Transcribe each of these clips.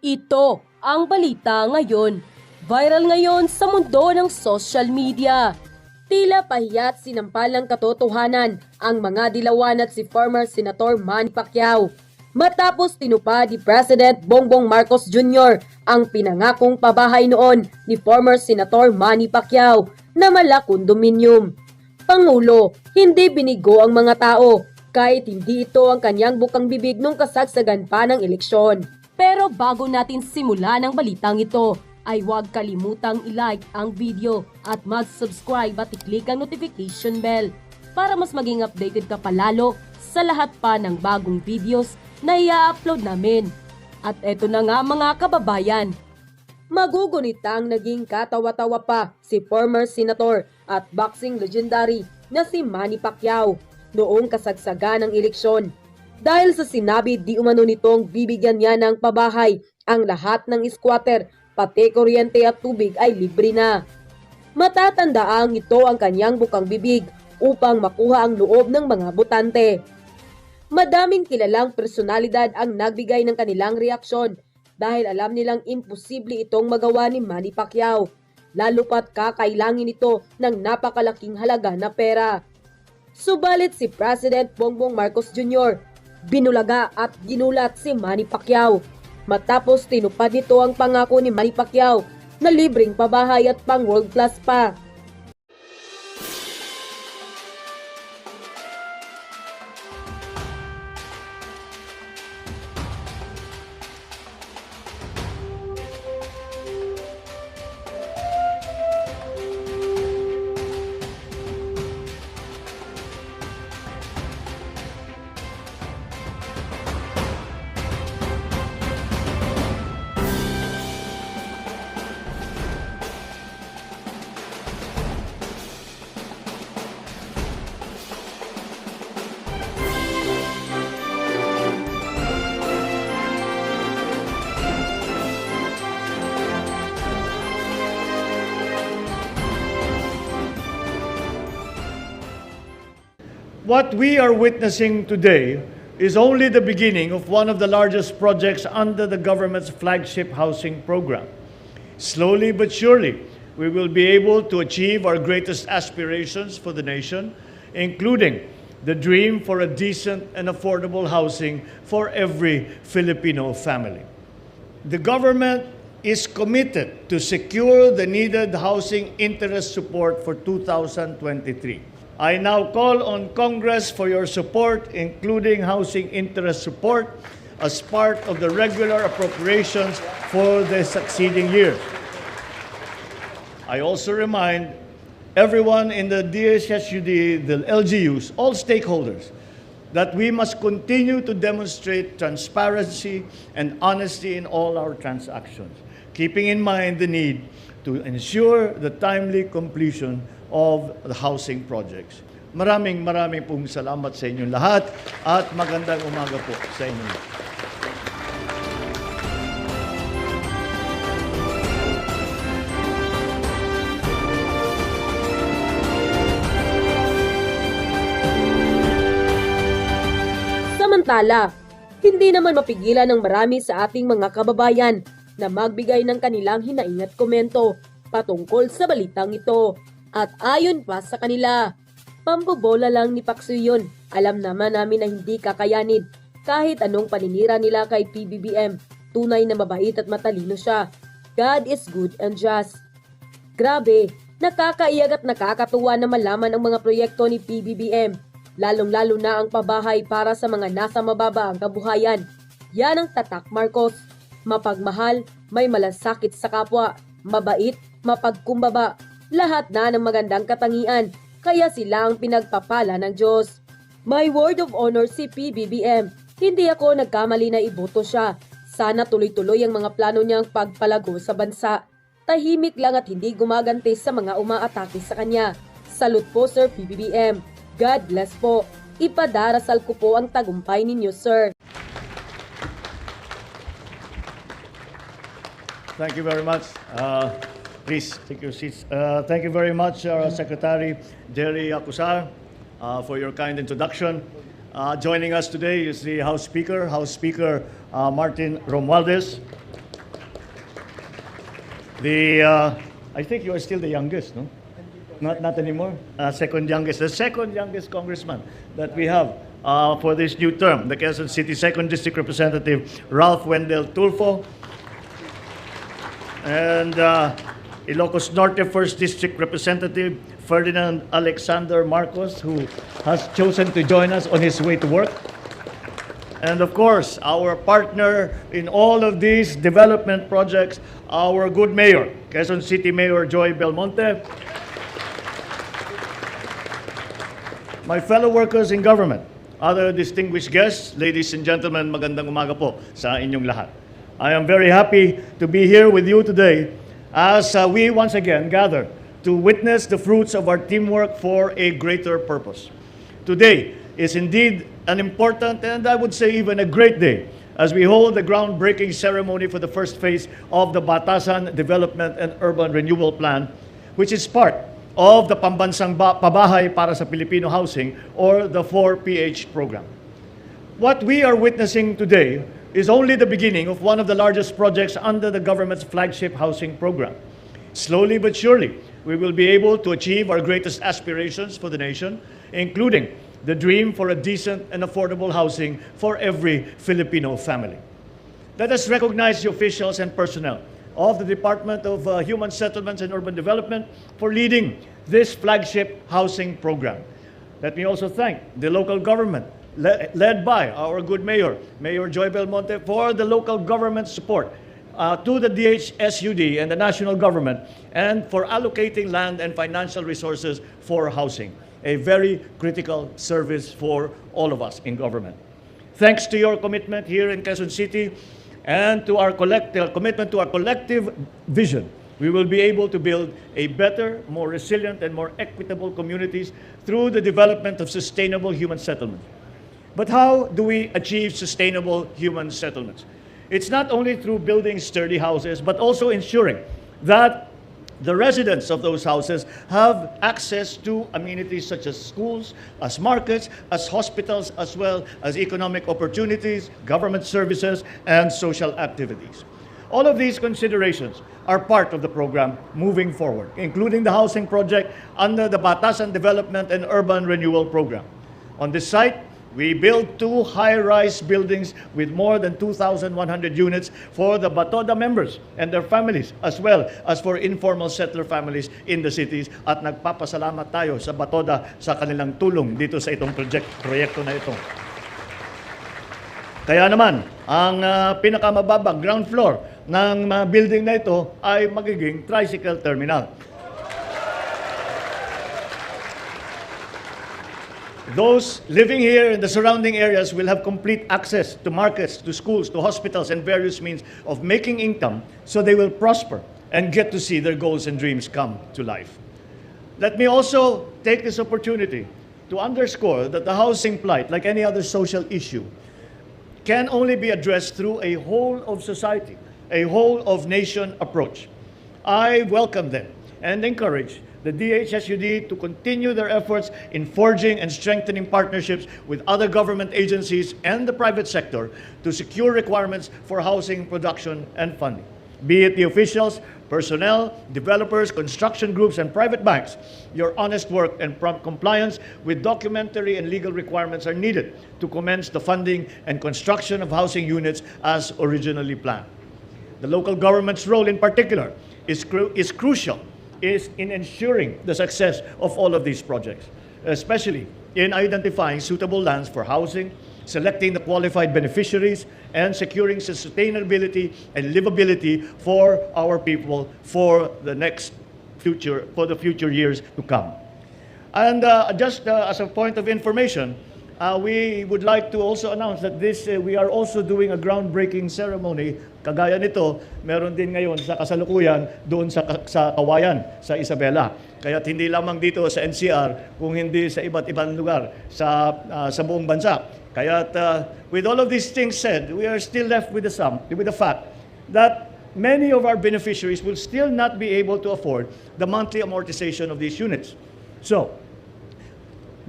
Ito ang balita ngayon. Viral ngayon sa mundo ng social media. Tila pahiya at sinampalang katotohanan ang mga dilawan at si former Senator Manny Pacquiao. Matapos tinupad ni President Bongbong Marcos Jr. ang pinangakong pabahay noon ni former Senator Manny Pacquiao na mala kondominium. Pangulo, hindi binigo ang mga tao kahit hindi ito ang kanyang bukang bibig nung kasagsagan pa ng eleksyon. Pero bago natin simulan ang balitang ito, ay huwag kalimutang i-like ang video at mag-subscribe at i-click ang notification bell para mas maging updated ka palalo sa lahat pa ng bagong videos na i-upload namin. At eto na nga mga kababayan, magugunita ang naging katawa-tawa pa si former senator at boxing legendary na si Manny Pacquiao noong kasagsagan ng eleksyon. Dahil sa sinabi di umano nitong bibigyan niya ng pabahay ang lahat ng squatter, pati kuryente at tubig ay libre na. Matatandaang ito ang kanyang bukang bibig upang makuha ang loob ng mga botante. Madaming kilalang personalidad ang nagbigay ng kanilang reaksyon dahil alam nilang imposible itong magawa ni Manny Pacquiao, lalo pat kakailangin ito ng napakalaking halaga na pera. Subalit si President Bongbong Marcos Jr. binulaga at ginulat si Manny Pacquiao matapos tinupad nito ang pangako ni Manny Pacquiao na libreng pabahay at pang world class pa. What we are witnessing today is only the beginning of one of the largest projects under the government's flagship housing program. Slowly but surely, we will be able to achieve our greatest aspirations for the nation, including the dream for a decent and affordable housing for every Filipino family. The government is committed to secure the needed housing interest support for 2023. I now call on Congress for your support, including housing interest support, as part of the regular appropriations for the succeeding years. I also remind everyone in the DSSUD, the LGUs, all stakeholders, that we must continue to demonstrate transparency and honesty in all our transactions, keeping in mind the need to ensure the timely completion of the housing projects. Maraming pong salamat sa inyong lahat at magandang umaga po sa inyo. Samantala, hindi naman mapigilan ng marami sa ating mga kababayan na magbigay ng kanilang hinaing at komento patungkol sa balitang ito. At ayon pa sa kanila, pambobola lang ni Pacquiao yun. Alam naman namin na hindi kakayanin kahit anong paninira nila kay PBBM. Tunay na mabait at matalino siya. God is good and just. Grabe, nakakaiyak at nakakatuwa na malaman ang mga proyekto ni PBBM. Lalong-lalo na ang pabahay para sa mga nasa mababa ang kabuhayan. Yan ang tatak Marcos. Mapagmahal, may malasakit sa kapwa, mabait, mapagkumbaba. Lahat na ng magandang katangian, kaya sila ang pinagpapala ng Diyos. May word of honor si PBBM. Hindi ako nagkamali na iboto siya. Sana tuloy-tuloy ang mga plano niyang pagpalago sa bansa. Tahimik lang at hindi gumaganti sa mga umaatake sa kanya. Salute po Sir PBBM. God bless po. Ipadarasal ko po ang tagumpay ninyo, sir. Thank you very much. Please take your seats. Thank you very much, Secretary Jerry Acusar, for your kind introduction. Joining us today is the House Speaker, Martin Romualdez. I think you are still the youngest, no? Not anymore. Second youngest, the second youngest congressman that we have for this new term, the Quezon City Second District Representative Ralph Wendell Tulfo, and Ilocos Norte First District Representative Ferdinand Alexander Marcos, who has chosen to join us on his way to work. And of course, our partner in all of these development projects, our good mayor, Quezon City Mayor Joy Belmonte. My fellow workers in government, other distinguished guests, ladies and gentlemen, magandang umaga po sa inyong lahat. I am very happy to be here with you today as we once again gather to witness the fruits of our teamwork for a greater purpose. Today is indeed an important and I would say even a great day as we hold the groundbreaking ceremony for the first phase of the Batasan Development and Urban Renewal Plan, which is part of the Pambansang Pabahay para sa Pilipino Housing or the 4PH program. What we are witnessing today is only the beginning of one of the largest projects under the government's flagship housing program. Slowly but surely, we will be able to achieve our greatest aspirations for the nation, including the dream for a decent and affordable housing for every Filipino family. Let us recognize the officials and personnel of the Department of Human Settlements and Urban Development for leading this flagship housing program. Let me also thank the local government led by our good mayor, Mayor Joy Belmonte, for the local government support to the DHSUD and the national government and for allocating land and financial resources for housing, a very critical service for all of us in government. Thanks to your commitment here in Quezon City and to our commitment to our collective vision, we will be able to build a better, more resilient, and more equitable communities through the development of sustainable human settlements. But how do we achieve sustainable human settlements? It's not only through building sturdy houses, but also ensuring that the residents of those houses have access to amenities such as schools, as markets, as hospitals, as well as economic opportunities, government services, and social activities. All of these considerations are part of the program moving forward, including the housing project under the Batasan Development and Urban Renewal Program. On this site, we built 2 high-rise buildings with more than 2,100 units for the Batoda members and their families, as well as for informal settler families in the cities. At nagpapasalamat tayo sa Batoda sa kanilang tulong dito sa itong proyekto na ito. Kaya naman, ang pinakamababang ground floor ng building na ito ay magiging tricycle terminal. Those living here in the surrounding areas will have complete access to markets, to schools, to hospitals, and various means of making income so they will prosper and get to see their goals and dreams come to life. Let me also take this opportunity to underscore that the housing plight, like any other social issue, can only be addressed through a whole of society, a whole of nation approach. I welcome them and encourage the DHSUD to continue their efforts in forging and strengthening partnerships with other government agencies and the private sector to secure requirements for housing production and funding. Be it the officials, personnel, developers, construction groups, and private banks, your honest work and prompt compliance with documentary and legal requirements are needed to commence the funding and construction of housing units as originally planned. The local government's role in particular is crucial in ensuring the success of all of these projects, especially in identifying suitable lands for housing, selecting the qualified beneficiaries, and securing sustainability and livability for our people for the future years to come. And just as a point of information, we would like to also announce that we are also doing a groundbreaking ceremony. Kagaya nito, meron din ngayon sa kasalukuyan doon sa Kawayan, sa Isabela. Kaya't hindi lamang dito sa NCR, kung hindi sa iba't ibang lugar sa buong bansa. Kaya't with all of these things said, we are still left with the fact that many of our beneficiaries will still not be able to afford the monthly amortization of these units. So,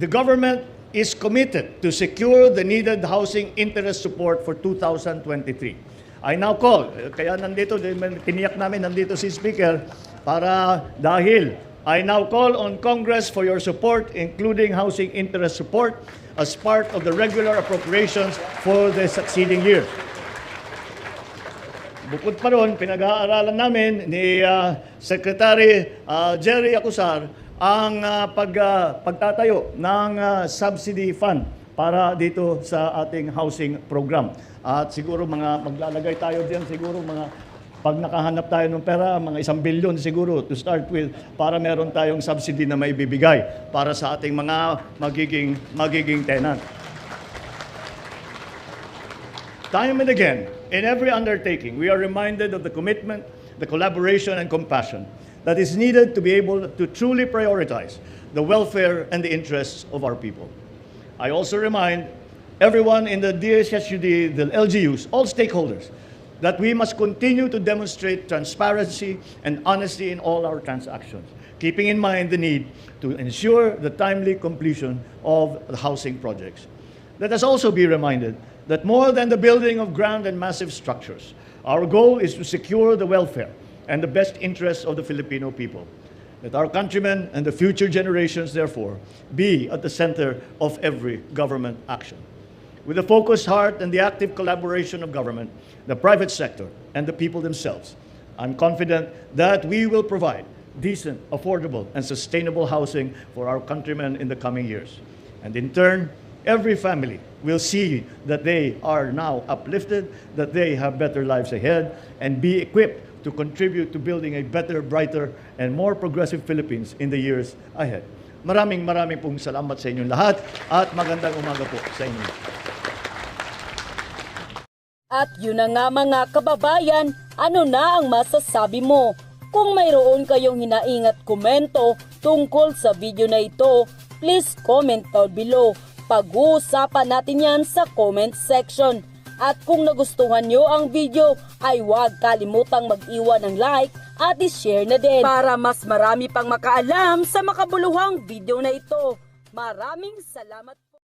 the government is committed to secure the needed housing interest support for 2023. I now call, kaya nandito, tiniyak namin nandito si Speaker, dahil I now call on Congress for your support, including housing interest support, as part of the regular appropriations for the succeeding years. Bukod pa ron, pinag-aaralan namin ni Secretary Jerry Acusar ang pagtatayo ng subsidy fund para dito sa ating housing program. At siguro maglalagay tayo diyan, siguro pag nakahanap tayo ng pera, mga 1 billion siguro to start with, para meron tayong subsidy na may bibigay para sa ating mga magiging tenant. Time and again, in every undertaking, we are reminded of the commitment, the collaboration, and compassion that is needed to be able to truly prioritize the welfare and the interests of our people. I also remind everyone in the DSSUD, the LGUs, all stakeholders, that we must continue to demonstrate transparency and honesty in all our transactions, keeping in mind the need to ensure the timely completion of the housing projects. Let us also be reminded that more than the building of grand and massive structures, our goal is to secure the welfare and the best interests of the Filipino people. Let our countrymen and the future generations, therefore, be at the center of every government action. With a focused heart and the active collaboration of government, the private sector, and the people themselves, I'm confident that we will provide decent, affordable, and sustainable housing for our countrymen in the coming years. And in turn, every family will see that they are now uplifted, that they have better lives ahead, and be equipped to contribute to building a better, brighter, and more progressive Philippines in the years ahead. Maraming pong salamat sa inyong lahat at magandang umaga po sa inyo. At yun na nga mga kababayan, ano na ang masasabi mo? Kung mayroon kayong hinaingat komento tungkol sa video na ito, please comment down below. Pag-uusapan natin yan sa comment section. At kung nagustuhan nyo ang video, ay huwag kalimutang mag-iwan ng like at i-share na din para mas marami pang makaalam sa makabuluhang video na ito. Maraming salamat.